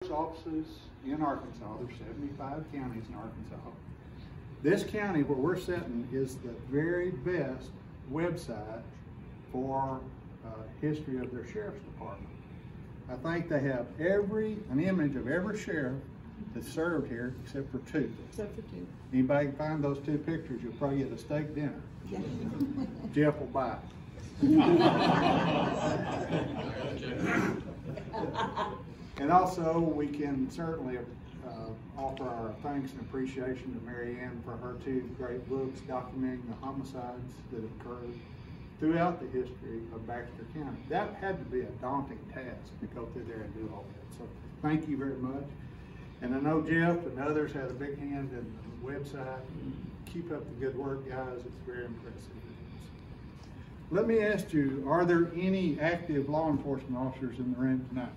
Offices in Arkansas. There's 75 counties in Arkansas. This county where we're sitting is the very best website for history of their sheriff's department. I think they have an image of every sheriff that's served here except for two. Except for two. Anybody can find those two pictures, you'll probably get a steak dinner. Yeah. Jeff will buy it. And also, we can certainly offer our thanks and appreciation to Mary Ann for her two great books documenting the homicides that occurred throughout the history of Baxter County. That had to be a daunting task to go through there and do all that. So thank you very much. And I know Jeff and others had a big hand in the website. Keep up the good work, guys. It's very impressive. Let me ask you, are there any active law enforcement officers in the room tonight?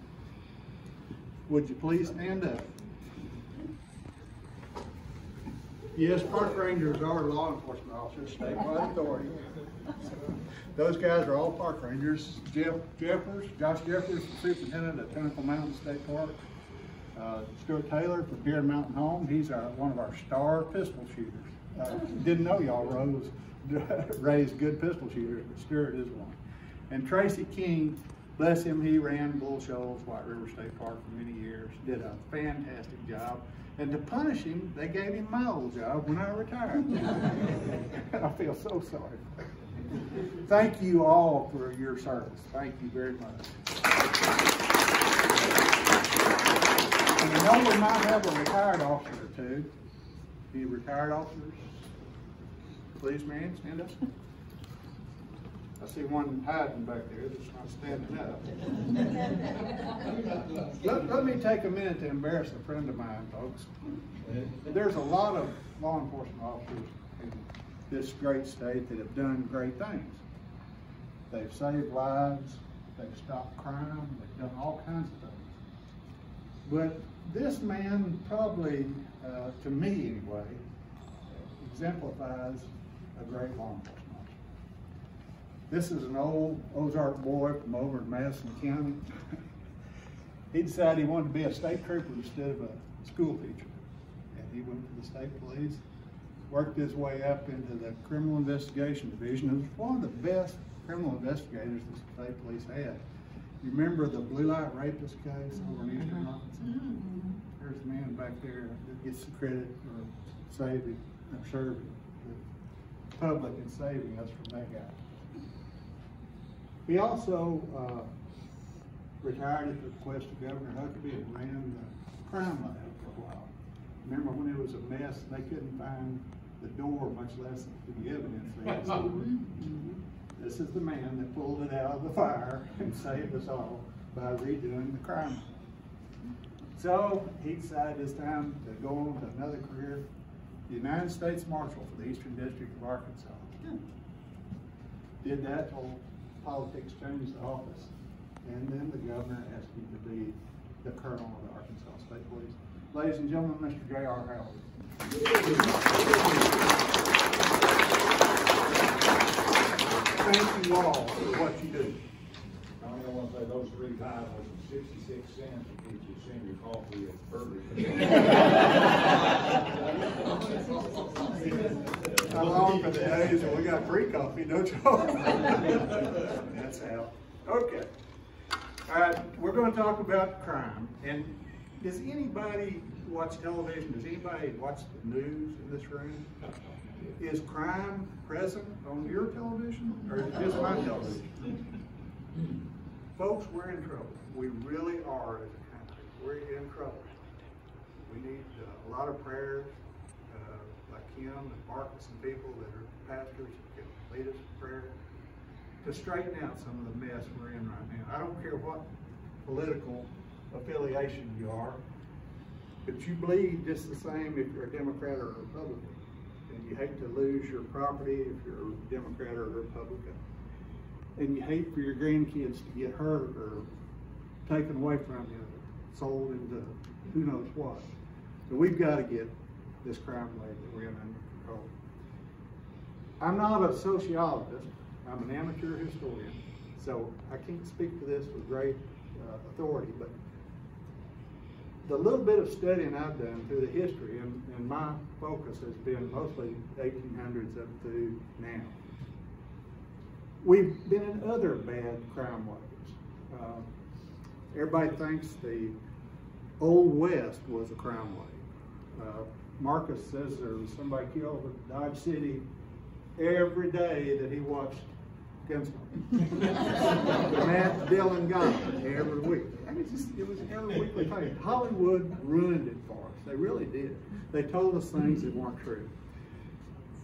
Would you please stand up? Yes, park rangers are law enforcement officers, statewide authority. Those guys are all park rangers. Josh Jeffers, the superintendent at Pinnacle Mountain State Park. Stuart Taylor from Perrin Mountain Home. He's one of our star pistol shooters. Didn't know y'all raised good pistol shooters, but Stuart is one. And Tracy King, bless him, he ran Bull Shoals, White River State Park for many years, did a fantastic job. And to punish him, they gave him my old job when I retired. I feel so sorry. Thank you all for your service. Thank you very much. And I know we might have a retired officer or two. Any retired officers? Please, Marion, stand up. I see one hiding back there that's not standing up. Let me take a minute to embarrass a friend of mine, folks. There's a lot of law enforcement officers in this great state that have done great things. They've saved lives, they've stopped crime, they've done all kinds of things. But this man probably, to me anyway, exemplifies a great law enforcement. This is an old Ozark boy from over in Madison County. He decided he wanted to be a state trooper instead of a school teacher. And he went to the state police, worked his way up into the criminal investigation division. He was one of the best criminal investigators the state police had. You remember the blue light rapist case over in Eastern Arkansas? There's a man back there that gets the credit for saving, or serving the public and saving us from that guy. He also retired at the request of Governor Huckabee and ran the crime lab for a while. Remember when it was a mess and they couldn't find the door, much less the evidence they had stored? This is the man that pulled it out of the fire and saved us all by redoing the crime. So he decided it's time to go on to another career, the United States Marshal for the Eastern District of Arkansas. Did that till politics changed the office, and then the governor asked him to be the colonel of the Arkansas State Police. Ladies and gentlemen, Mr. J.R. Howard. Thank you all for what you do. I only want to say those three times was 66 cents to get you senior coffee at Perrin. I long for the days when we got free coffee, don't you? That's how. Okay. All right, we're going to talk about crime. And does anybody watch television? Does anybody watch the news in this room? Is crime present on your television, or is it just my television? Folks, we're in trouble. We really are as a country. We're in trouble. We need a lot of prayers, like Kim and Marcus and people that are pastors who can lead us in prayer to straighten out some of the mess we're in right now. I don't care what political affiliation you are, but you bleed just the same if you're a Democrat or a Republican. And you hate to lose your property if you're a Democrat or a Republican. And you hate for your grandkids to get hurt or taken away from you, sold into who knows what. So we've got to get this crime wave that we're in under control. I'm not a sociologist. I'm an amateur historian, so I can't speak to this with great authority, but the little bit of studying I've done through the history, and my focus has been mostly 1800s up to now. We've been in other bad crime waves. Everybody thinks the Old West was a crime wave. Marcus says there was somebody killed at Dodge City every day that he watched Gunsmoke. Matt Dillon got it every week. I mean, it was every weekly thing. Hollywood ruined it for us. They really did. They told us things that weren't true.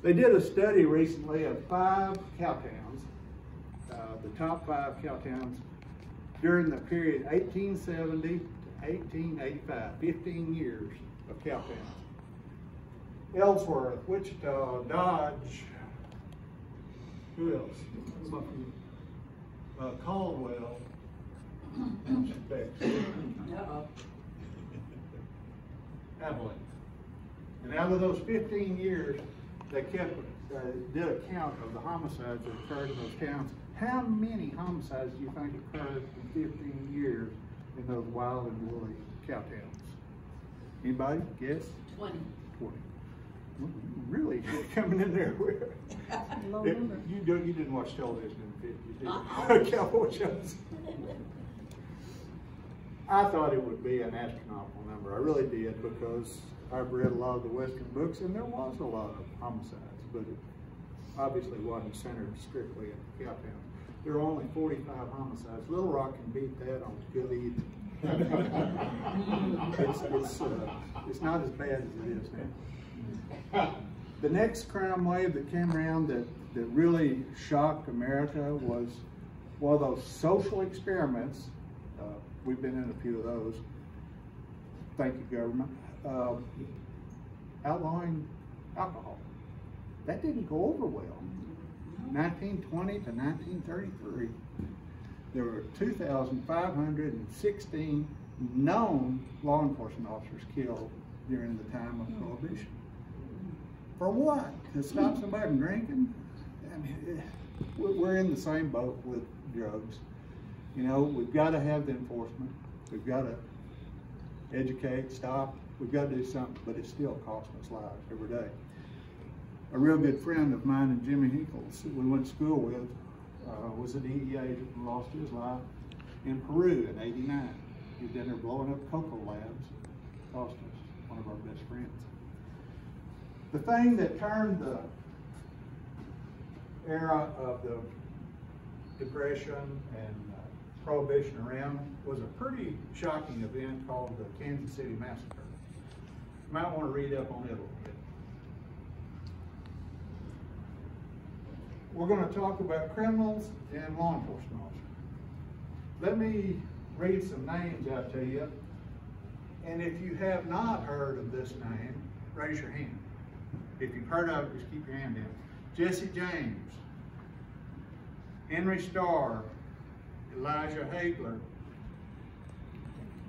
They did a study recently of 5 cow towns, the top 5 cow towns during the period 1870 to 1885, 15 years of cow towns. Ellsworth, Wichita, Dodge, who else? Caldwell, Abilene. And out of those 15 years, they did a count of the homicides that occurred in those towns. How many homicides do you think occurred in 15 years in those wild and woolly cow towns? Anybody guess? 20. 20. Really coming in there. You didn't watch television in the 50s, did you? Cowboy shows. I thought it would be an astronomical number. I really did, because I've read a lot of the Western books, and there was a lot of homicides, but it obviously wasn't centered strictly in the cow towns. There are only 45 homicides. Little Rock can beat that on good eating. It's not as bad as it is now. The next crime wave that came around that really shocked America was one of those social experiments. We've been in a few of those. Thank you, government. Outlawing alcohol. That didn't go over well. 1920 to 1933, there were 2,516 known law enforcement officers killed during the time of Prohibition. For what? To stop somebody from drinking? I mean, we're in the same boat with drugs. You know, we've got to have the enforcement. We've got to educate, stop. We've got to do something, but it still costs us lives every day. A real good friend of mine and Jimmy Hinkles, we went to school with, was a DEA agent and lost his life in Peru in '89. He was in there blowing up cocoa labs. Cost us one of our best friends. The thing that turned the era of the Depression and Prohibition around was a pretty shocking event called the Kansas City Massacre. You might want to read up on it a little bit. We're going to talk about criminals and law enforcement officers. Let me read some names out to you. And if you have not heard of this name, raise your hand. If you've heard of it, just keep your hand down. Jesse James, Henry Starr, Elijah Hagler,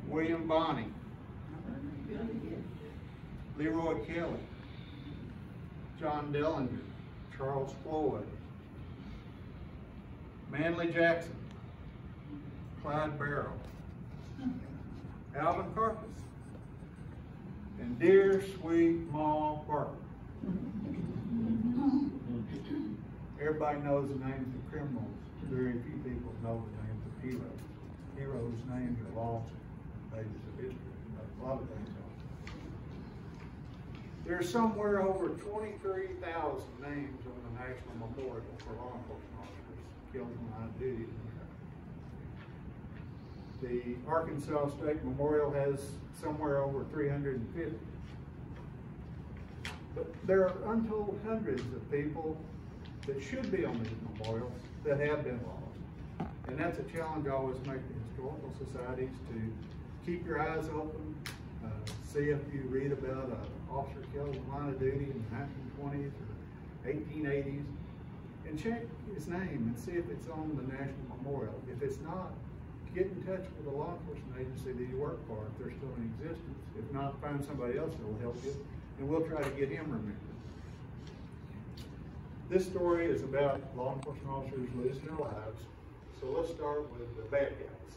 William Bonney, Leroy Kelly, John Dillinger, Charles Floyd, Manley Jackson, Clyde Barrow, Alvin Carpus, and dear sweet Ma Parker. Everybody knows the names of criminals. Very few people know the names of heroes. Heroes' names are lost in pages of history. A lot of things are. There's somewhere over 23,000 names on the National Memorial for law enforcement officers killed in the line of duty. The Arkansas State Memorial has somewhere over 350. But there are untold hundreds of people that should be on these memorials that have been lost. And that's a challenge I always make to historical societies, to keep your eyes open, see if you read about an officer killed in the line of duty in the 1920s or 1880s, and check his name and see if it's on the National Memorial. If it's not, get in touch with the law enforcement agency that you work for if they're still in existence. If not, find somebody else that will help you, and we'll try to get him remembered. This story is about law enforcement officers losing their lives, so let's start with the bad guys.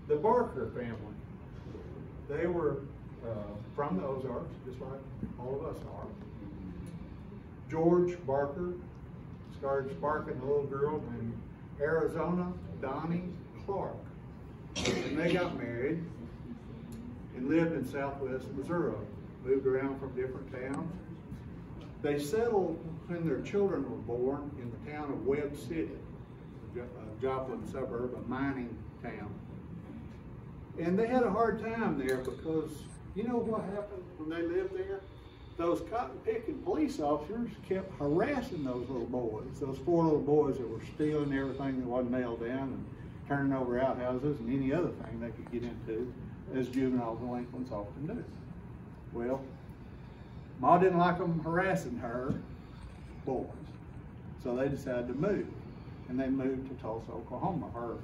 The Barker family They were from the Ozarks, just like all of us are. George Barker started sparking a little girl named Arizona Donnie Clark. And they got married and lived in southwest Missouri, moved around from different towns. They settled when their children were born in the town of Webb City, a Joplin suburb, a mining town. And they had a hard time there because you know what happened when they lived there? Those cotton-picking police officers kept harassing those little boys, those 4 little boys that were stealing everything that wasn't nailed down and turning over outhouses and any other thing they could get into, as juvenile delinquents often do. Well, Ma didn't like them harassing her boys, so they decided to move, and they moved to Tulsa, Oklahoma. Her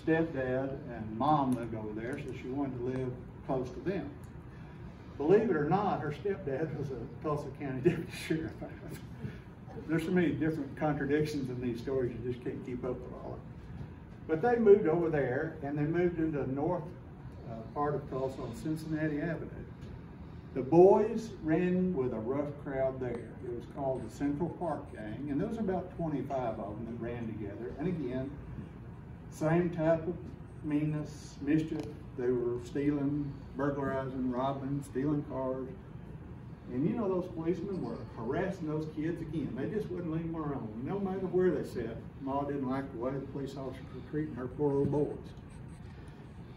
stepdad and mom lived over there, so she wanted to live close to them. Believe it or not, her stepdad was a Tulsa County deputy sheriff. There's so many different contradictions in these stories, you just can't keep up with all of them. But they moved over there, and they moved into the north part of Tulsa on Cincinnati Avenue. The boys ran with a rough crowd there. It was called the Central Park Gang, and there was about 25 of them that ran together. And again, same type of meanness, mischief. They were stealing, burglarizing, robbing, stealing cars. And you know, those policemen were harassing those kids again. They just wouldn't leave them alone. No matter where they sat, Ma didn't like the way the police officers were treating her poor little boys.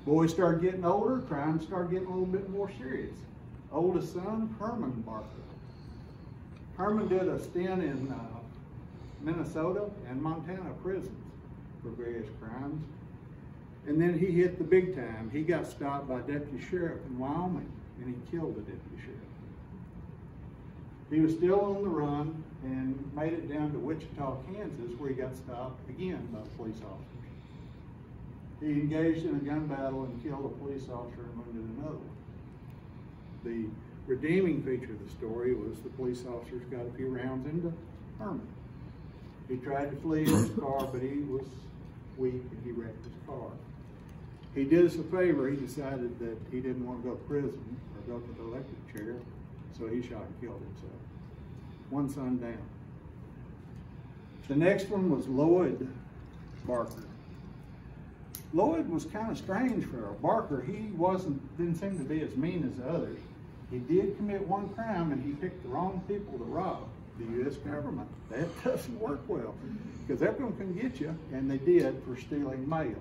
Boys started getting older, crime started getting a little bit more serious. Oldest son, Herman Barker. Herman did a stint in Minnesota and Montana prisons for various crimes. And then he hit the big time. He got stopped by a deputy sheriff in Wyoming, and he killed the deputy sheriff. He was still on the run and made it down to Wichita, Kansas, where he got stopped again by police officers. He engaged in a gun battle and killed a police officer and wounded another one. The redeeming feature of the story was the police officers got a few rounds into Herman. He tried to flee in his car, but he was weak and he wrecked his car. He did us a favor. He decided that he didn't want to go to prison or go to the electric chair, so he shot and killed himself. One son down. The next one was Lloyd Barker. Lloyd was kind of strange for Barker. He didn't seem to be as mean as the others. He did commit one crime, and he picked the wrong people to rob the U.S. government. That doesn't work well, because everyone can get you, and they did for stealing mail.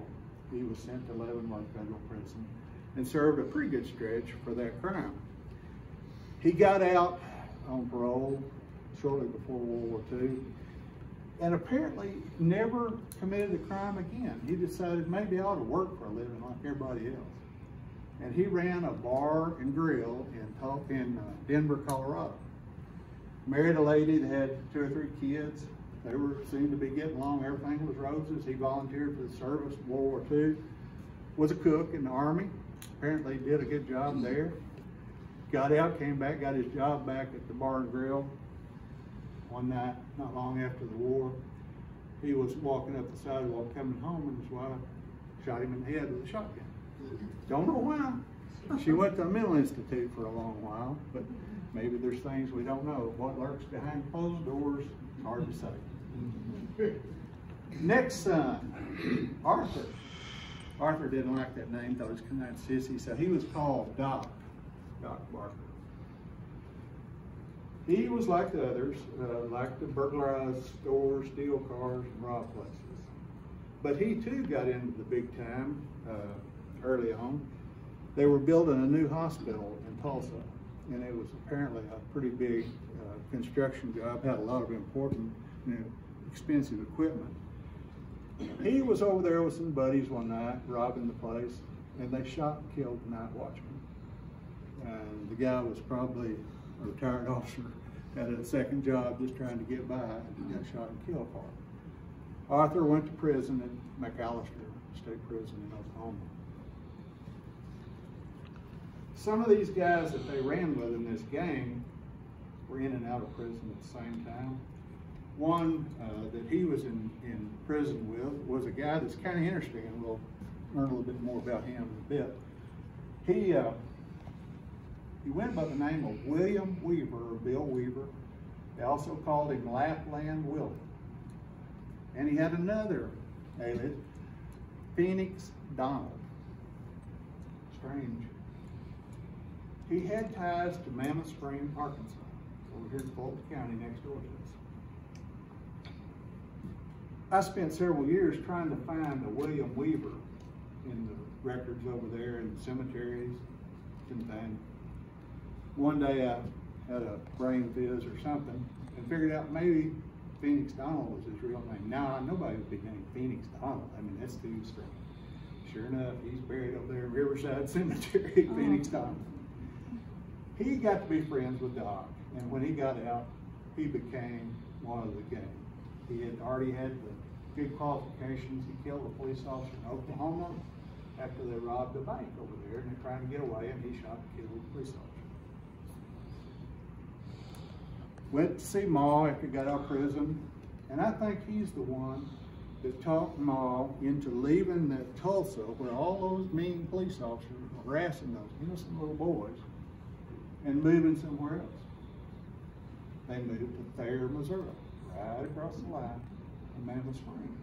He was sent to Leavenworth Federal Prison and served a pretty good stretch for that crime. He got out on parole shortly before World War II, and apparently never committed a crime again. He decided maybe I ought to work for a living like everybody else. And he ran a bar and grill in Denver, Colorado. Married a lady that had 2 or 3 kids. They seemed to be getting along. Everything was roses. He volunteered for the service in World War II. Was a cook in the Army. Apparently did a good job there. Got out, came back, got his job back at the bar and grill. One night, not long after the war, he was walking up the sidewalk coming home, and his wife shot him in the head with a shotgun. Don't know why. She went to a mental institute for a long while, but maybe there's things we don't know. What lurks behind closed doors, it's hard to say. Next son, Arthur. Arthur didn't like that name, thought it was kind of sissy, so he was called Doc Barker. He was like the others, liked to burglarize stores, steal cars, and rob places. But he too got into the big time early on. They were building a new hospital in Tulsa, and it was apparently a pretty big construction job, had a lot of important, expensive equipment. He was over there with some buddies one night, robbing the place, and they shot and killed the night watchman. And the guy was probably a retired officer, had a second job just trying to get by, and got shot and killed for it. Arthur went to prison at McAllister State Prison in Oklahoma. Some of these guys that they ran with in this gang were in and out of prison at the same time. One that he was in prison with was a guy that's kind of interesting, and we'll learn a little bit more about him in a bit. He He went by the name of William Weaver, or Bill Weaver. They also called him Lapland Willie. And he had another alias, Phoenix Donald. Strange. He had ties to Mammoth Spring, Arkansas, over here in Fulton County next door to us. I spent several years trying to find a William Weaver in the records over there in the cemeteries. Couldn't find him. One day I had a brain fizz or something and figured out maybe Phoenix Donald was his real name. Now, nobody would be named Phoenix Donald. I mean, that's too strange. Sure enough, he's buried over there in Riverside Cemetery, Phoenix Donald. He got to be friends with Doc, and when he got out, he became one of the gang. He had already had the good qualifications. He killed a police officer in Oklahoma after they robbed a bank over there, and they're trying to get away, and he shot and killed a police officer. Went to see Ma after he got out of prison, and I think he's the one that talked Ma into leaving that Tulsa, where all those mean police officers were harassing those innocent little boys, and moving somewhere else. They moved to Thayer, Missouri, right across the line from Mammoth Spring.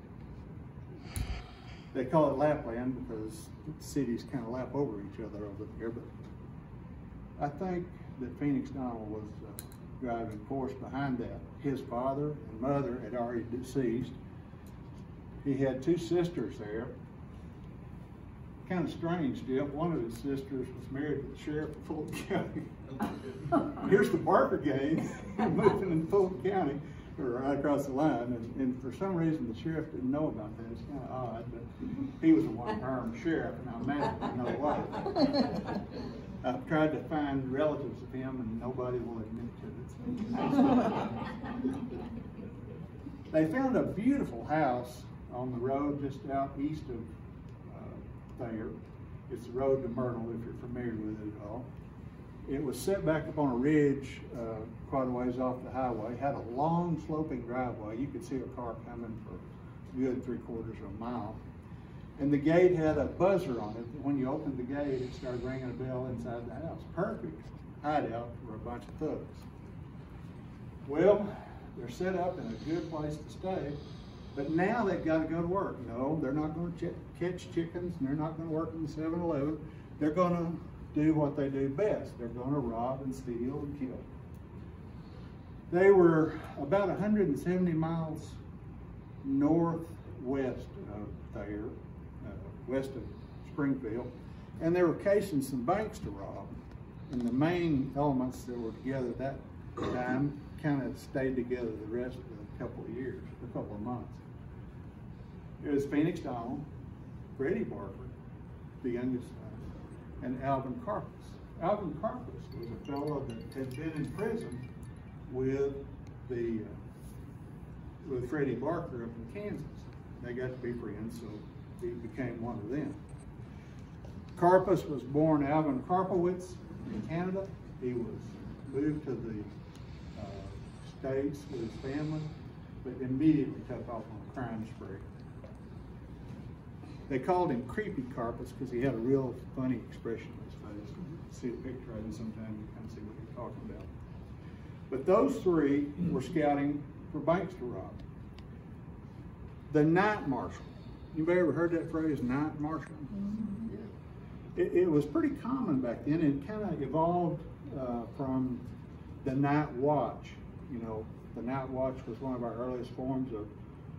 They call it Lapland because the cities kind of lap over each other over there, but I think that Phoenix Donald was driving force behind that. His father and mother had already deceased. He had two sisters there. Kind of strange, Jeff. One of his sisters was married to the sheriff of Fulton County. Here's the Barker gang moving in Fulton County, or right across the line, and for some reason the sheriff didn't know about that. It's kind of odd, but he was a one-term sheriff, and I'm mad at no way. I've tried to find relatives of him, and nobody will admit to it. They found a beautiful house on the road just out east of Thayer. It's the road to Myrtle, if you're familiar with it at all. It was set back up on a ridge quite a ways off the highway. Had a long sloping driveway. You could see a car coming for a good 3/4 of a mile. And the gate had a buzzer on it. When you opened the gate, it started ringing a bell inside the house. Perfect hideout for a bunch of thugs. Well, they're set up in a good place to stay, but now they've got to go to work. No, they're not going to catch chickens, and they're not going to work in the 7-Eleven. They're going to do what they do best. They're going to rob and steal and kill. They were about 170 miles northwest of Thayer, west of Springfield, and they were casing some banks to rob. And the main elements that were together at that time kind of stayed together the rest of a couple of years, a couple of months. It was Phoenix Donald, Freddie Barker, the youngest son, and Alvin Carpus. Alvin Carpus was a fellow that had been in prison with Freddie Barker up in Kansas. They got to be friends, so he became one of them. Carpus was born Alvin Karpowitz in Canada. He was moved to the States with his family, but immediately took off on a crime spree. They called him Creepy Carpus because he had a real funny expression on his face. See the picture of him sometime, you kind of see what he's talking about. But those three were scouting for banks to rob. The night marshal. Anybody ever heard that phrase, night marshal? Yeah. It was pretty common back then. It kind of evolved from the night watch. You know, the night watch was one of our earliest forms of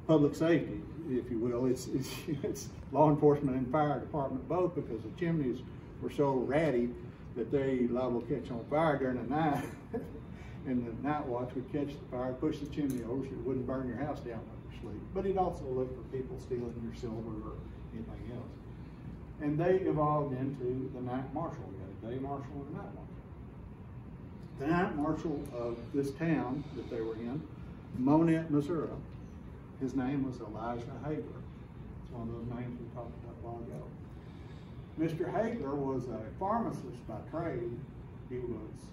public safety, if you will. It's law enforcement and fire department both, because the chimneys were so ratty that they liable to catch on fire during the night. And the night watch would catch the fire, push the chimney over so it wouldn't burn your house down when you sleep. But he'd also look for people stealing your silver or anything else. And they evolved into the night marshal. We had a day marshal and a night marshal. The night marshal of this town that they were in, Monette, Missouri, his name was Elijah Hagler. It's one of those names we talked about a while ago. Mr. Hagler was a pharmacist by trade. He was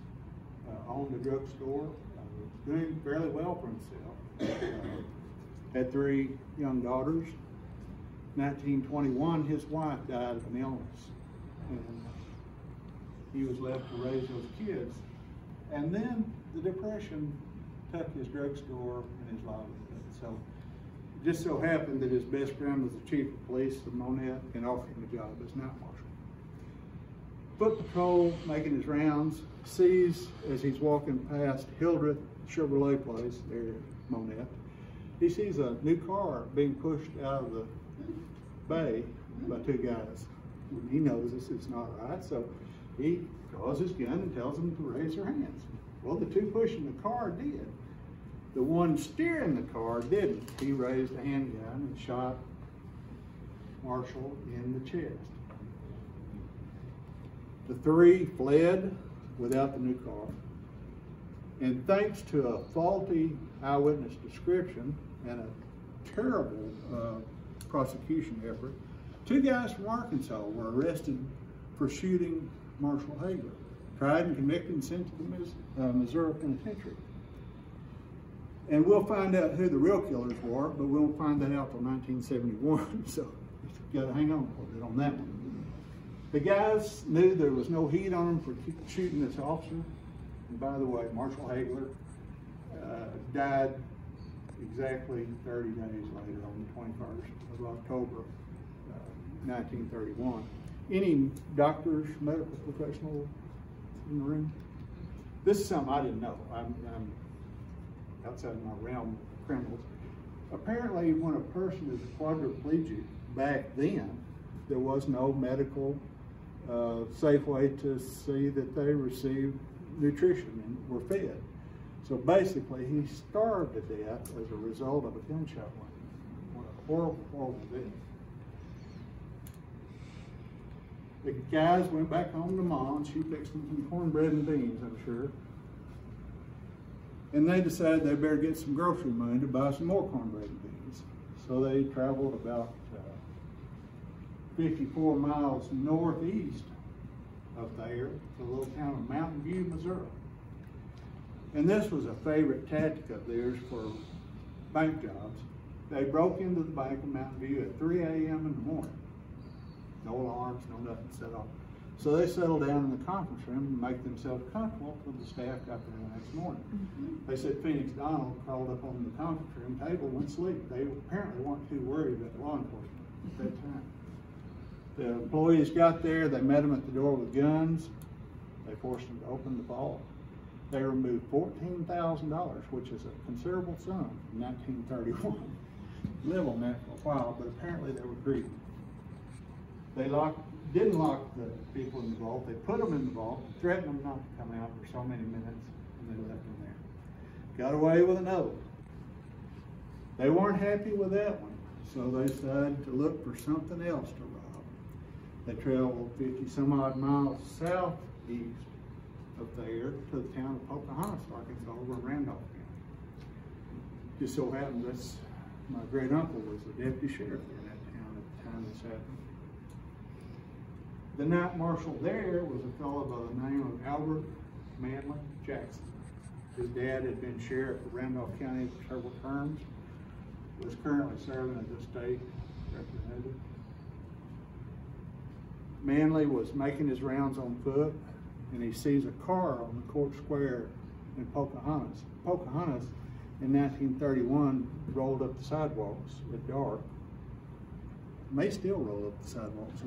owned a drugstore, was doing fairly well for himself. Had 3 young daughters. 1921, his wife died of an illness. And he was left to raise those kids. And then the Depression took his drugstore and his livelihood. So it just so happened that his best friend was the chief of police of Monette and offered him a job as night marshal. Foot patrol making his rounds, sees as he's walking past Hildreth Chevrolet place there in Monette, he sees a new car being pushed out of the bay by two guys. And he knows this is not right, so he draws his gun and tells them to raise their hands. Well, the two pushing the car did. The one steering the car didn't. He raised a handgun and shot Marshall in the chest. The three fled without the new car. And thanks to a faulty eyewitness description and a terrible prosecution effort, two guys from Arkansas were arrested for shooting Marshall Hagler, tried and convicted and sent to the Missouri Penitentiary. And we'll find out who the real killers were, but we won't find that out till 1971, so you've got to hang on a little bit on that one. The guys knew there was no heat on them for shooting this officer. And by the way, Marshall Hagler died exactly 30 days later on the 21st of October, 1931. Any doctors, medical professionals in the room? This is something I didn't know. I'm outside my realm of criminals. Apparently, when a person is quadriplegic back then, there was no medical safe way to see that they received nutrition and were fed. So basically, he starved to death as a result of a gunshot wound. What a horrible, horrible death. The guys went back home to Mom. She fixed them some cornbread and beans, I'm sure. And they decided they better get some grocery money to buy some more cornbread and beans. So they traveled about 54 miles northeast of there to a little town of Mountain View, Missouri. And this was a favorite tactic of theirs for bank jobs. They broke into the bank of Mountain View at 3 a.m. in the morning. No alarms, no nothing set off. So they settled down in the conference room and make themselves comfortable until the staff got there the next morning. They said Phoenix Donald crawled up on the conference room table and went to sleep. They apparently weren't too worried about law enforcement at that time. The employees got there, they met them at the door with guns. They forced them to open the vault. They removed $14,000, which is a considerable sum in 1931. Live on that for a while, but apparently they were greedy. They didn't lock the people in the vault. They put them in the vault, threatened them not to come out for so many minutes, and they left them there. Got away with another one. They weren't happy with that one, so they decided to look for something else to rob. They traveled 50 some odd miles southeast of there to the town of Pocahontas, Arkansas, over in Randolph County. Just so happened that's my great uncle was the deputy sheriff there in that town at the time this happened. The night marshal there was a fellow by the name of Albert Manley Jackson. His dad had been sheriff of Randolph County for several terms, was currently serving as a state representative. Manley was making his rounds on foot, and he sees a car on the court square in Pocahontas. Pocahontas, in 1931, rolled up the sidewalks at dark. May still roll up the sidewalks.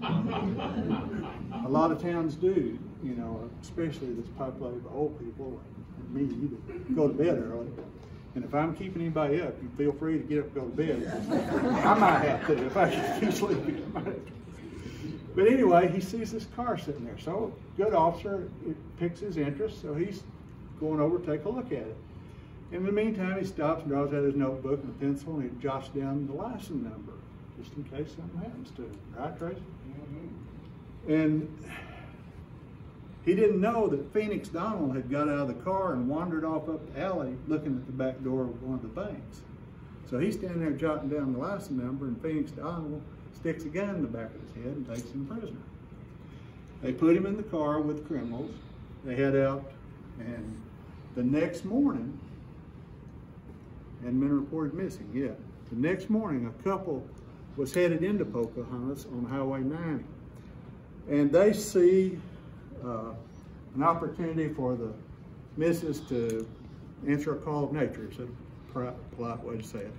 A lot of towns do, you know, especially this populated by old people and me that go to bed early. And if I'm keeping anybody up, you feel free to get up and go to bed. I might have to if I keep sleeping. But anyway, he sees this car sitting there. So, good officer, it picks his interest, so he's going over to take a look at it. In the meantime, he stops and draws out his notebook and a pencil, and he jots down the license number, just in case something happens to him. Right, Tracy? Mm-hmm. And he didn't know that Phoenix Donald had got out of the car and wandered off up the alley looking at the back door of one of the banks. So he's standing there jotting down the license number, and Phoenix Donald sticks a gun in the back of his head and takes him prisoner. They put him in the car with criminals. They head out, and the next morning, and been reported missing yet. The next morning, a couple was headed into Pocahontas on Highway 90. And they see an opportunity for the missus to answer a call of nature, is a polite way to say it.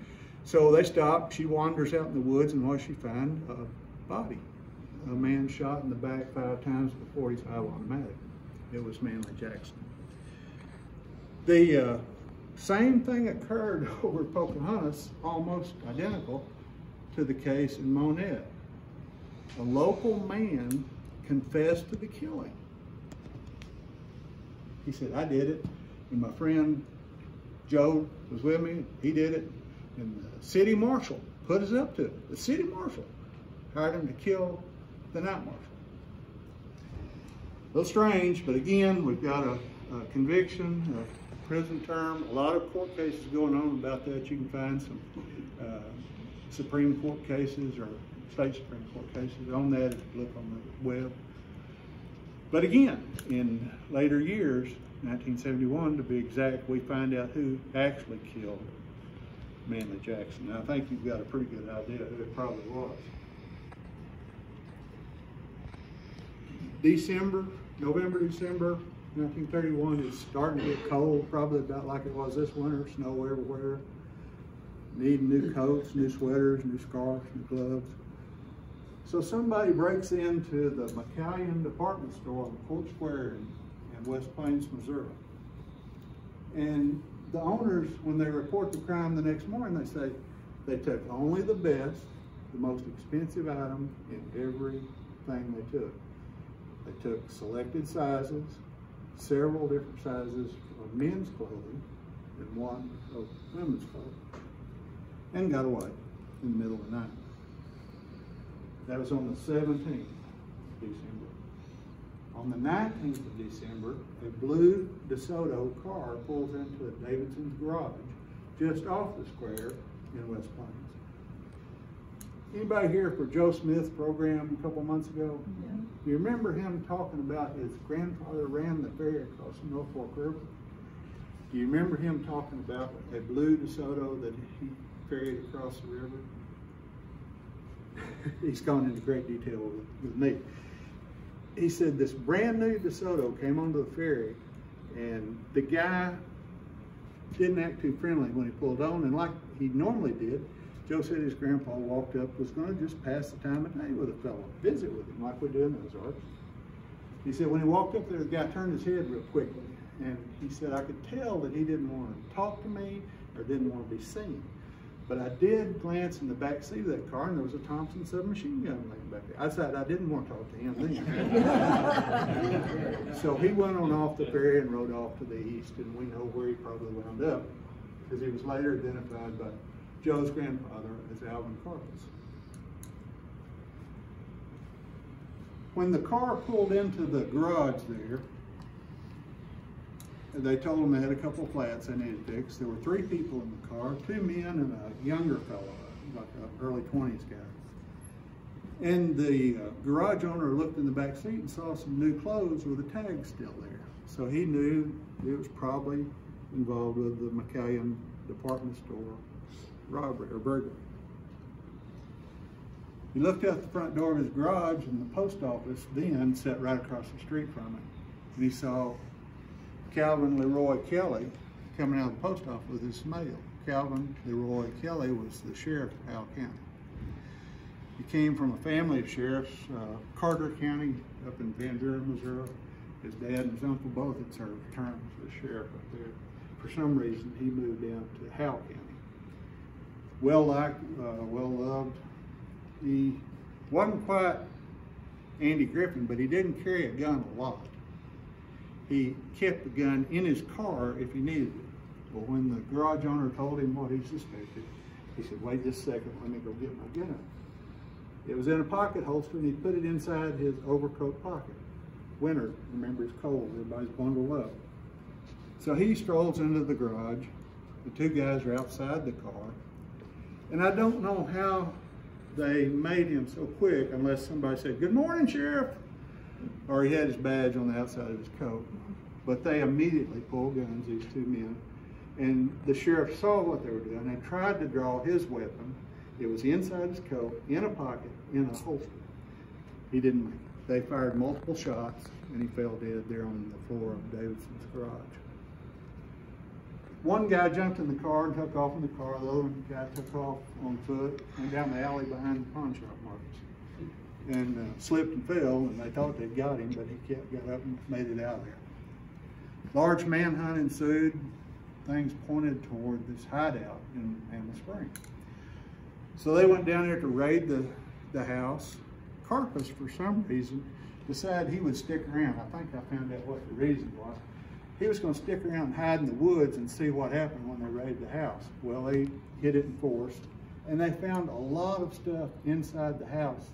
So they stop, she wanders out in the woods, and what she finds? A body. A man shot in the back 5 times with a .45 automatic. It was Manley Jackson. The same thing occurred over at Pocahontas, almost identical to the case in Monette. A local man confessed to the killing. He said, I did it, and my friend Joe was with me, he did it, and the city marshal put us up to it. The city marshal hired him to kill the night marshal. A little strange, but again, we've got a conviction, a prison term, a lot of court cases going on about that. You can find some Supreme Court cases or state Supreme Court cases on that if you look on the web. But again, in later years, 1971 to be exact, we find out who actually killed Manley Jackson. Now, I think you've got a pretty good idea who it probably was. November, December 1931, it's starting to get cold, probably about like it was this winter, snow everywhere. Needing new coats, new sweaters, new scarves, new gloves. So somebody breaks into the McCallion department store on Court Square in West Plains, Missouri. And the owners, when they report the crime the next morning, they say they took only the best, the most expensive item in everything they took. They took selected sizes, several different sizes of men's clothing, and one of women's clothing, and got away in the middle of the night. That was on the 17th of December. On the 19th of December, a blue DeSoto car pulls into a Davidson's garage just off the square in West Plains. Anybody here for Joe Smith's program a couple months ago? Yeah. Do you remember him talking about his grandfather ran the ferry across the Norfolk River? Do you remember him talking about a blue DeSoto that he ferried across the river? He's gone into great detail with me. He said this brand new DeSoto came onto the ferry, and the guy didn't act too friendly when he pulled on, and like he normally did, Joe said his grandpa walked up, was going to just pass the time of day with a fellow, visit with him like we do in the Ozarks. He said when he walked up there, the guy turned his head real quickly, and he said I could tell that he didn't want to talk to me or didn't want to be seen. But I did glance in the back seat of that car, and there was a Thompson submachine gun laying back there. I said I didn't want to talk to him then. So he went on off the ferry and rode off to the east, and we know where he probably wound up, because he was later identified by Joe's grandfather as Alvin Carpus. When the car pulled into the garage there, they told him they had a couple of flats they needed fixed. There were 3 people in the car, 2 men and a younger fellow, like an early 20s guy. And the garage owner looked in the back seat and saw some new clothes with a tag still there. So he knew it was probably involved with the McCallion department store robbery or burglary. He looked out the front door of his garage, and the post office then sat right across the street from it. And he saw Calvin Leroy Kelly coming out of the post office with his mail. Calvin Leroy Kelly was the sheriff of Powell County. He came from a family of sheriffs, Carter County up in Van Buren, Missouri. His dad and his uncle both had served terms as sheriff up there. For some reason, he moved down to Howell County. Well liked, well loved. He wasn't quite Andy Griffin, but he didn't carry a gun a lot. He kept the gun in his car if he needed it. Well, when the garage owner told him what he suspected, he said, wait just a second, let me go get my gun. It was in a pocket holster, and he put it inside his overcoat pocket. Winter, remember, it's cold, everybody's bundled up. So he strolls into the garage. The 2 guys are outside the car. And I don't know how they made him so quick unless somebody said, good morning, Sheriff, or he had his badge on the outside of his coat. But they immediately pulled guns, these 2 men, and the sheriff saw what they were doing and tried to draw his weapon. It was inside his coat, in a pocket, in a holster. He didn't make it. They fired multiple shots, and he fell dead there on the floor of Davidson's garage. One guy jumped in the car and took off in the car. The other guy took off on foot, went down the alley behind the pawn shop markets, and slipped and fell, and they thought they'd got him, but he got up and made it out of there. Large manhunt ensued. Things pointed toward this hideout in Mammoth Springs. So they went down there to raid the house. Carpus, for some reason, decided he would stick around. I think I found out what the reason was. He was going to stick around and hide in the woods and see what happened when they raided the house. Well, they hit it and forced, and they found a lot of stuff inside the house,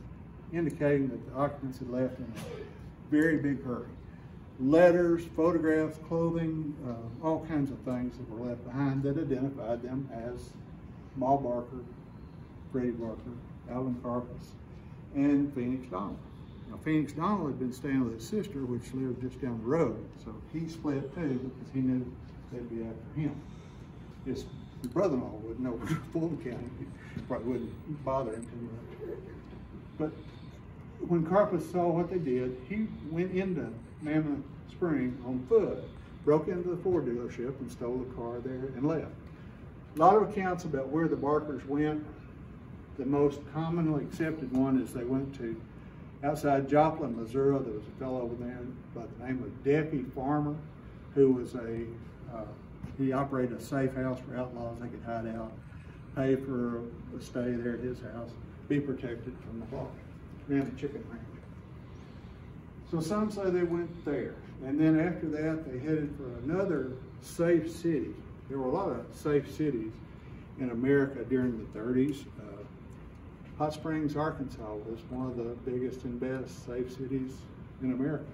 indicating that the occupants had left in a very big hurry. Letters, photographs, clothing, all kinds of things that were left behind that identified them as Ma Barker, Freddie Barker, Alvin Carpus, and Phoenix Donald. Now, Phoenix Donald had been staying with his sister, which lived just down the road, so he split too because he knew they'd be after him. His brother-in-law wouldn't know Fulton County. He probably wouldn't bother him too much. But when Carpus saw what they did, he went into Mammoth Spring on foot, broke into the Ford dealership and stole the car there and left. A lot of accounts about where the Barkers went. The most commonly accepted one is they went to outside Joplin, Missouri. There was a fellow over there by the name of Deppy Farmer, who was he operated a safe house for outlaws. They could hide out, pay for a stay there at his house, be protected from the Barkers. Ran a chicken ranch. So some say they went there. And then after that, they headed for another safe city. There were a lot of safe cities in America during the 30s. Hot Springs, Arkansas was one of the biggest and best safe cities in America.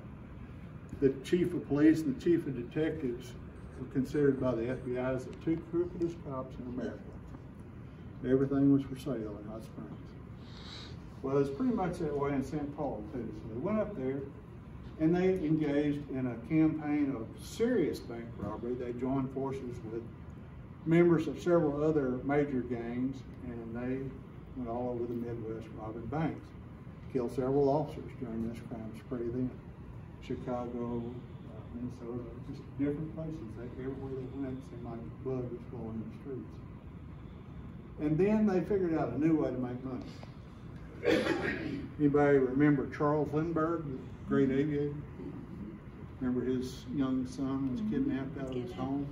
The chief of police and the chief of detectives were considered by the FBI as the two crookedest cops in America. Everything was for sale in Hot Springs. Well, it's pretty much that way in St. Paul too. So they went up there and they engaged in a campaign of serious bank robbery. They joined forces with members of several other major gangs, and they went all over the Midwest robbing banks. Killed several officers during this crime spree then. Chicago, Minnesota, just different places. Everywhere they went, it seemed like blood was flowing in the streets. And then they figured out a new way to make money. Anybody remember Charles Lindbergh, the great aviator? Remember his young son was kidnapped out of his home?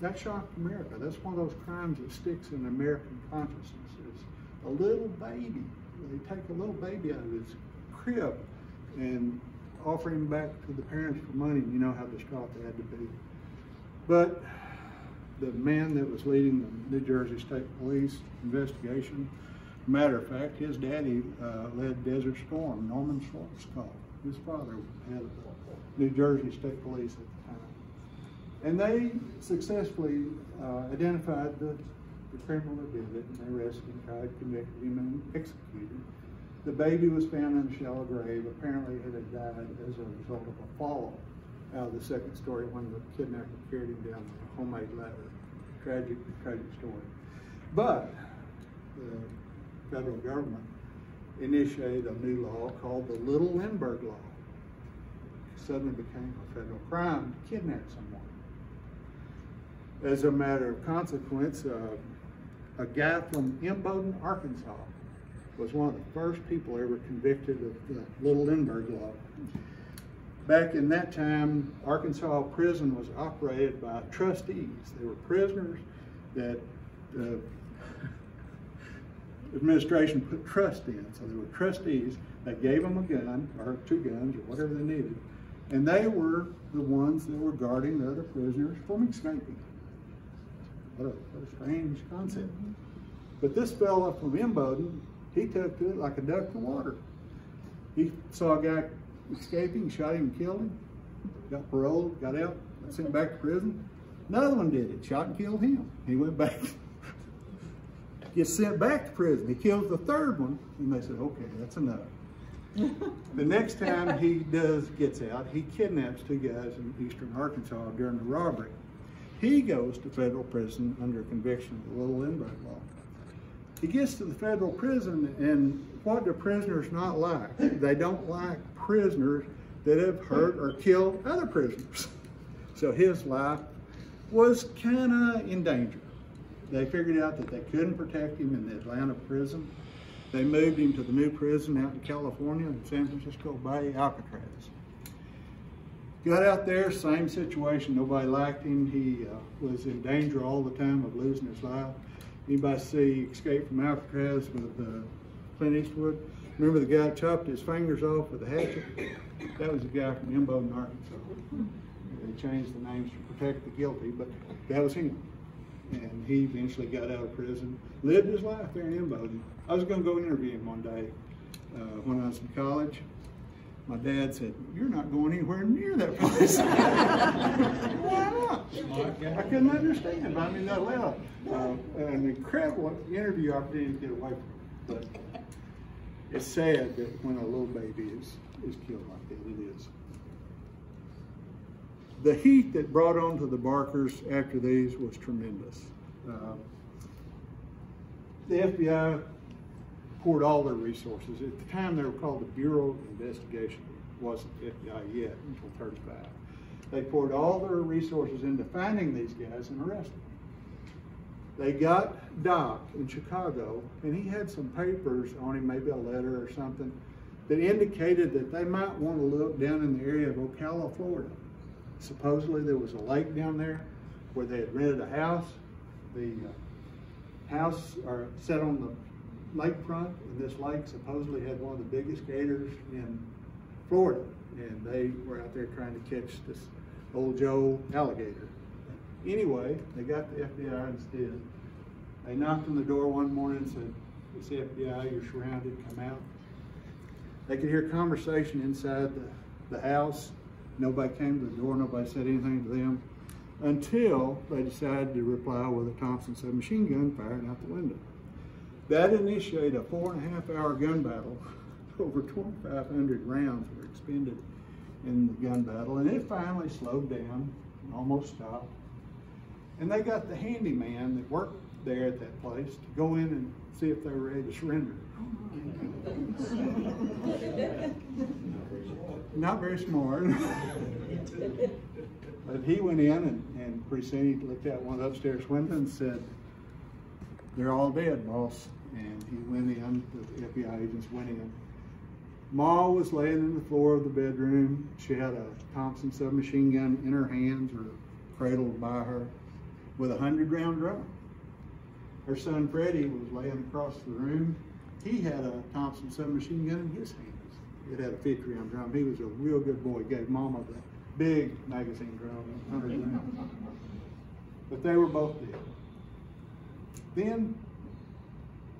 That shocked America. That's one of those crimes that sticks in American consciousness. It's a little baby. They take a little baby out of his crib and offer him back to the parents for money. You know how distraught they had to be. But the man that was leading the New Jersey State Police investigation, matter of fact, his daddy led Desert Storm, Norman Schwarzkopf. His father had New Jersey State Police at the time. And they successfully identified the criminal that did it, and they arrested him, tried, convicted him, and executed him. The baby was found in a shallow grave. Apparently it had died as a result of a fall out of the second story when the kidnapper carried him down a homemade ladder. Tragic, tragic story. But the federal government initiated a new law called the Little Lindbergh Law. It suddenly became a federal crime to kidnap someone. As a matter of consequence, a guy from Imboden, Arkansas, was one of the first people ever convicted of the Little Lindbergh Law. Back in that time, Arkansas prison was operated by trustees. They were prisoners that the administration put trust in. So they were trustees that gave them a gun, or two guns, or whatever they needed. And they were the ones that were guarding the other prisoners from escaping. What a strange concept. But this fella from Imboden, he took to it like a duck to water. He saw a guy escaping, shot him and killed him, got paroled, got out, sent back to prison. Another one did it, shot and killed him. He went back, gets sent back to prison. He kills the third one, and they said, okay, that's enough. The next time he gets out, he kidnaps two guys in eastern Arkansas during the robbery. He goes to federal prison under conviction of the Little Lindbergh Law. He gets to the federal prison, and what do prisoners not like? They don't like prisoners that have hurt or killed other prisoners. So his life was kind of in danger. They figured out that they couldn't protect him in the Atlanta prison. They moved him to the new prison out in California, in San Francisco Bay, Alcatraz. Got out there, same situation. Nobody liked him. He was in danger all the time of losing his life. Anybody see Escape from Alcatraz with Clint Eastwood? Remember the guy chopped his fingers off with a hatchet? That was the guy from Imboden, Arkansas. They changed the names to protect the guilty, but that was him. And he eventually got out of prison, lived his life there in Imboden. I was going to go interview him one day when I was in college. My dad said, "You're not going anywhere near that place." Why not? I couldn't understand. I mean, that allowed an incredible interview opportunity to get away from it. But it's sad that when a little baby is killed like that, it is. The heat that brought on to the Barkers after these was tremendous. The FBI poured all their resources. At the time, they were called the Bureau of Investigation. It wasn't the FBI yet until 35. They poured all their resources into finding these guys and arresting them. They got Doc in Chicago, and he had some papers on him, maybe a letter or something, that indicated that they might want to look down in the area of Ocala, Florida. Supposedly there was a lake down there where they had rented a house. The house set on the lakefront, and this lake supposedly had one of the biggest gators in Florida, and they were out there trying to catch this old Joe alligator. Anyway, they got the FBI instead. They knocked on the door one morning and said, "It's the FBI, you're surrounded, come out." They could hear conversation inside the house. Nobody came to the door, nobody said anything to them, until they decided to reply with a Thompson submachine gun firing out the window. That initiated a 4.5-hour gun battle. Over 2,500 rounds were expended in the gun battle, and it finally slowed down and almost stopped. And they got the handyman that worked there at that place to go in and see if they were ready to surrender. Not very smart. But he went in and pretty soon he looked out one of the upstairs windows and said, "They're all dead, boss." And he went in, the FBI agents went in. Ma was laying in the floor of the bedroom. She had a Thompson submachine gun in her hands or cradled by her with a 100-round drum. Her son Freddie was laying across the room. He had a Thompson submachine gun in his hands. It had a 50-round drum. He was a real good boy. He gave Mama the big magazine drum, 100 rounds. But they were both dead. Then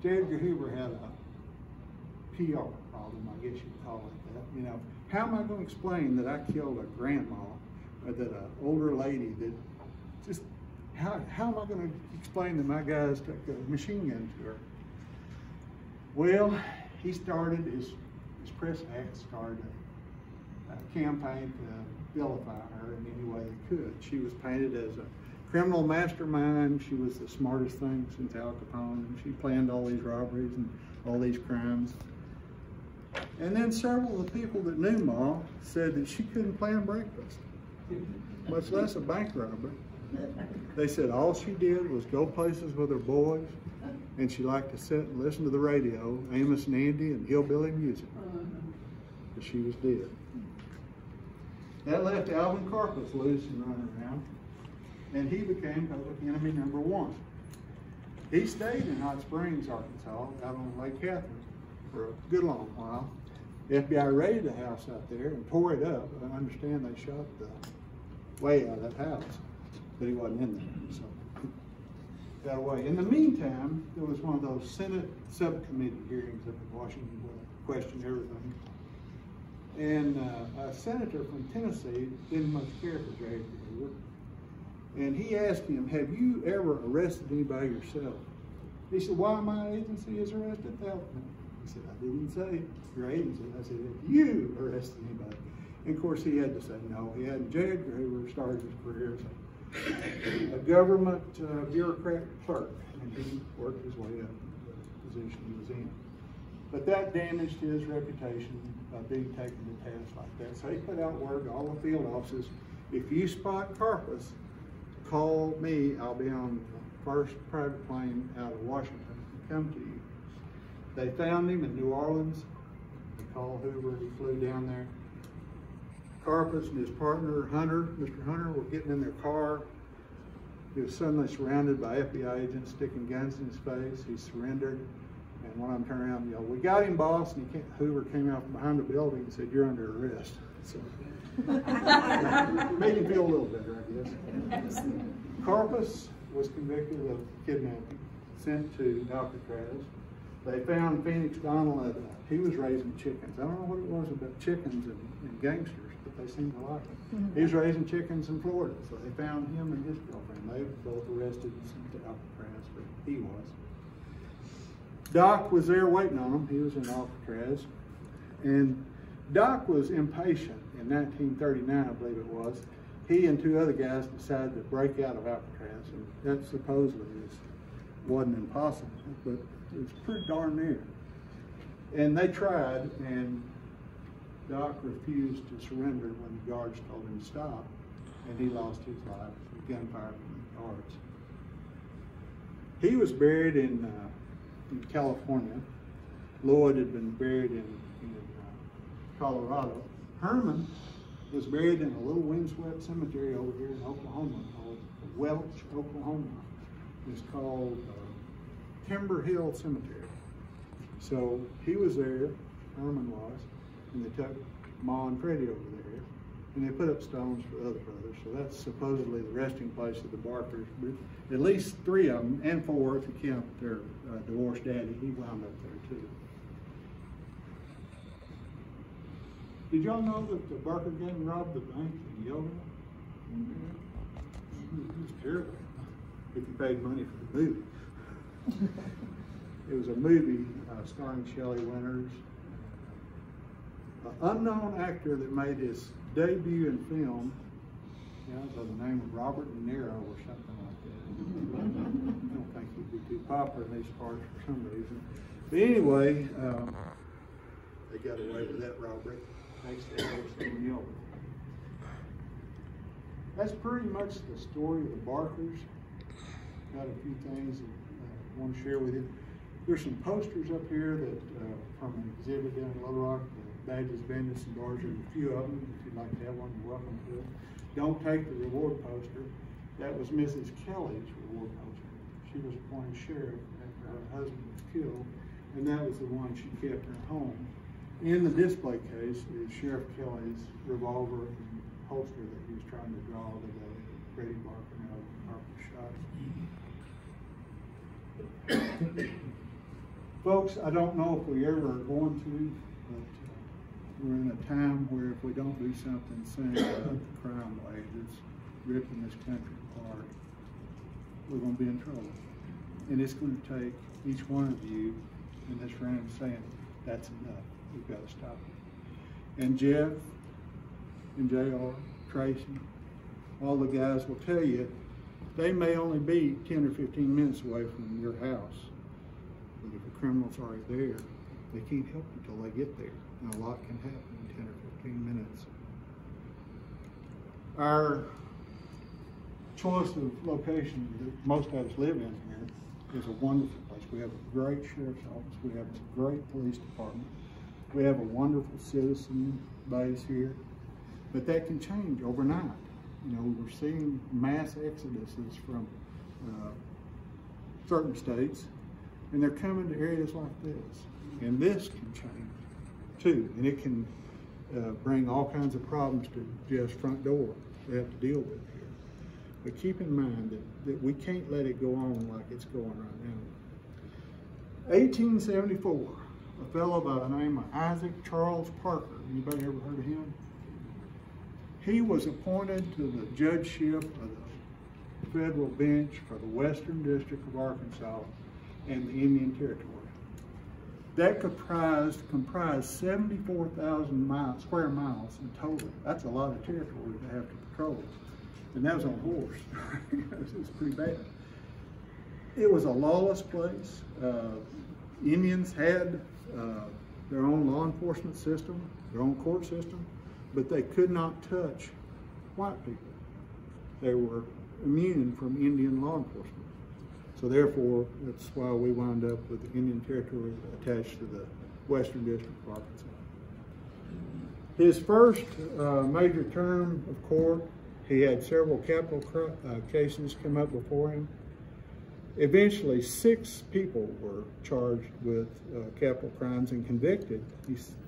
J. Edgar Hoover had a PR problem, I guess you'd call it that. You know, how am I going to explain that I killed a grandma, or that an older lady that just, how am I going to explain that my guys took a machine gun to her? Well, he started, his press act started a campaign to vilify her in any way they could. She was painted as a criminal mastermind. She was the smartest thing since Al Capone, and she planned all these robberies and all these crimes. And then several of the people that knew Ma said that she couldn't plan breakfast, much less a bank robbery. They said all she did was go places with her boys, and she liked to sit and listen to the radio, Amos and Andy and hillbilly music. But she was dead. That left Alvin Karpus loose and running around, and he became public enemy number one. He stayed in Hot Springs, Arkansas, out on Lake Catherine, for a good long while. The FBI raided the house out there and tore it up. I understand they shot the way out of that house, but he wasn't in there, so got away. In the meantime, there was one of those Senate subcommittee hearings up in Washington where they questioned everything. And a senator from Tennessee didn't much care for J. Edgar Hoover. And he asked him, "Have you ever arrested anybody yourself?" He said, "Why, my agency has arrested thousands." He said, "I didn't say your agency. I said, if you arrested anybody." And of course, he had to say no. He hadn't. J. Edgar Hoover started his career as a government bureaucrat clerk, and he worked his way up. position he was in. But that damaged his reputation by being taken to task like that. So he put out word to all the field offices, if you spot Carpus, call me. I'll be on the first private plane out of Washington to come to you. They found him in New Orleans. They called Hoover, he flew down there. Carpus and his partner, Hunter, Mr. Hunter, were getting in their car. He was suddenly surrounded by FBI agents sticking guns in his face. He surrendered. And one of them turned around and yelled, "We got him, boss." And Hoover came out from behind the building and said, "You're under arrest." So, made him feel a little better, I guess. Carpus was convicted of kidnapping, sent to Alcatraz. They found Phoenix Donald, he was raising chickens. I don't know what it was about chickens and gangsters, but they seemed to like him. He was raising chickens in Florida, so they found him and his girlfriend. They were both arrested and sent to Alcatraz, but he was. Doc was there waiting on him. He was in Alcatraz. And Doc was impatient. In 1939, I believe it was, he and two other guys decided to break out of Alcatraz. And that supposedly wasn't impossible, but it was pretty darn near. And they tried, and Doc refused to surrender when the guards told him to stop, and he lost his life with gunfire from the guards. He was buried in California. Lloyd had been buried in Colorado. Herman was buried in a little windswept cemetery over here in Oklahoma called Welch, Oklahoma. It's called Timber Hill Cemetery. So he was there, Herman was, and they took Ma and Freddie over there, and they put up stones for the other brothers. So that's supposedly the resting place of the Barkers. But at least three of them, and four if you count their divorced daddy, he wound up there too. Did y'all know that the Barker gang robbed the bank in Yoga? It was terrible if you paid money for the movie. It was a movie starring Shelley Winters. An unknown actor that made his debut in film, by the name of Robert De Niro or something like that. I don't think he'd be too popular in these parts for some reason. But anyway, they got away with that robbery. Thanks to Everson Miller. That's pretty much the story of the Barkers. Got a few things that I want to share with you. There's some posters up here that from an exhibit down in Little Rock, the badges, bandits, and bars. There's a few of them. If you'd like to have one, you're welcome to it. Don't take the reward poster. That was Mrs. Kelly's reward poster. She was appointed sheriff after her husband was killed, and that was the one she kept in her home. In the display case is Sheriff Kelly's revolver and holster that he was trying to draw the day Freddie Barker and Al Barker shot. Folks, I don't know if we ever are going to, but we're in a time where if we don't do something soon about the crime wave that's ripping this country apart, we're going to be in trouble. And it's going to take each one of you in this room saying, that's enough. We've got to stop it. And Jeff and JR, Tracy, all the guys will tell you, they may only be 10 or 15 minutes away from your house. But if the criminal's already there, they can't help until they get there. And a lot can happen in 10 or 15 minutes. Our choice of location that most of us live in here is a wonderful place. We have a great sheriff's office. We have a great police department. We have a wonderful citizen base here. But that can change overnight. You know, we're seeing mass exoduses from certain states, and they're coming to areas like this. And this can change too, and it can bring all kinds of problems to Jeff's front door we have to deal with here. But keep in mind that we can't let it go on like it's going right now. 1874, a fellow by the name of Isaac Charles Parker. Anybody ever heard of him? He was appointed to the judgeship of the federal bench for the Western District of Arkansas and the Indian Territory. That comprised 74,000 square miles in total. That's a lot of territory to have to patrol. And that was on horse. It was pretty bad. It was a lawless place. Indians had their own law enforcement system, their own court system, but they could not touch white people. They were immune from Indian law enforcement. So therefore, that's why we wound up with the Indian Territory attached to the Western District of Arkansas. His first major term of court, he had several capital cases come up before him. Eventually, 6 people were charged with capital crimes and convicted.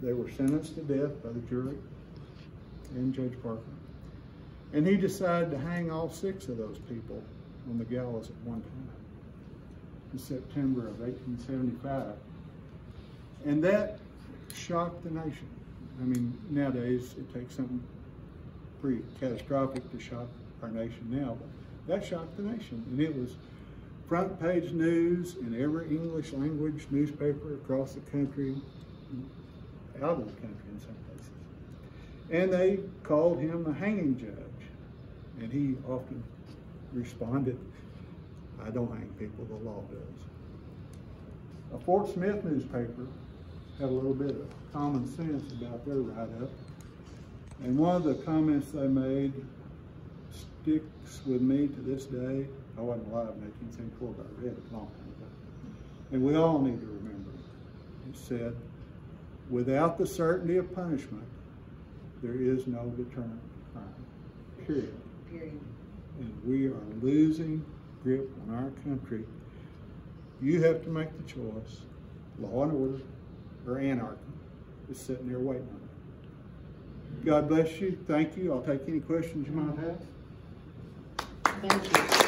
They were sentenced to death by the jury and Judge Parker. And he decided to hang all 6 of those people on the gallows at one time in September of 1875. And that shocked the nation. I mean, nowadays it takes something pretty catastrophic to shock our nation now, but that shocked the nation. And it was front page news in every English language newspaper across the country, out of the country in some places. And they called him a hanging judge. And he often responded, "I don't hang people, the law does." A Fort Smith newspaper had a little bit of common sense about their write-up. And one of the comments they made sticks with me to this day. I wasn't alive in 1874, but I read it a long time ago. And we all need to remember it. It said, "Without the certainty of punishment, there is no deterrent to crime." Period. Period. And we are losing grip on our country. You have to make the choice. Law and order or anarchy is sitting there waiting on you. God bless you. Thank you. I'll take any questions you might have. Thank you.